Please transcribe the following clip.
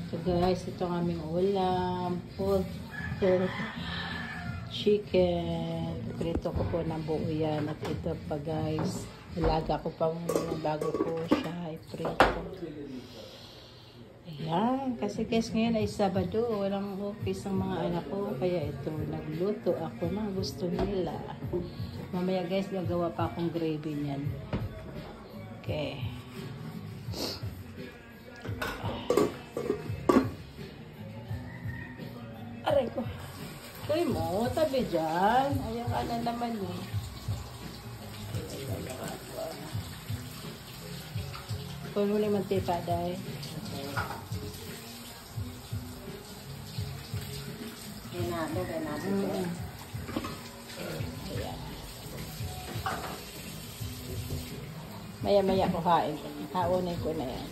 So guys, ito ang aming ulam. Pork chicken. Prito ko po ng buo yan. At ito pa guys, ilaga ko pa bago ko siya iprito. Ayan. Kasi guys, ngayon ay Sabado. Walang office ang mga anak ko. Kaya ito, nagluto ako ng gusto nila. Mamaya guys, gagawa pa akong gravy niyan. Okay. Aray ko. Kaya mo, tabi dyan. Ayan ka na naman eh. Kung muli mantika dahil. Ganado. Ayan. Maya-maya ko hain. Haunin ko na yan.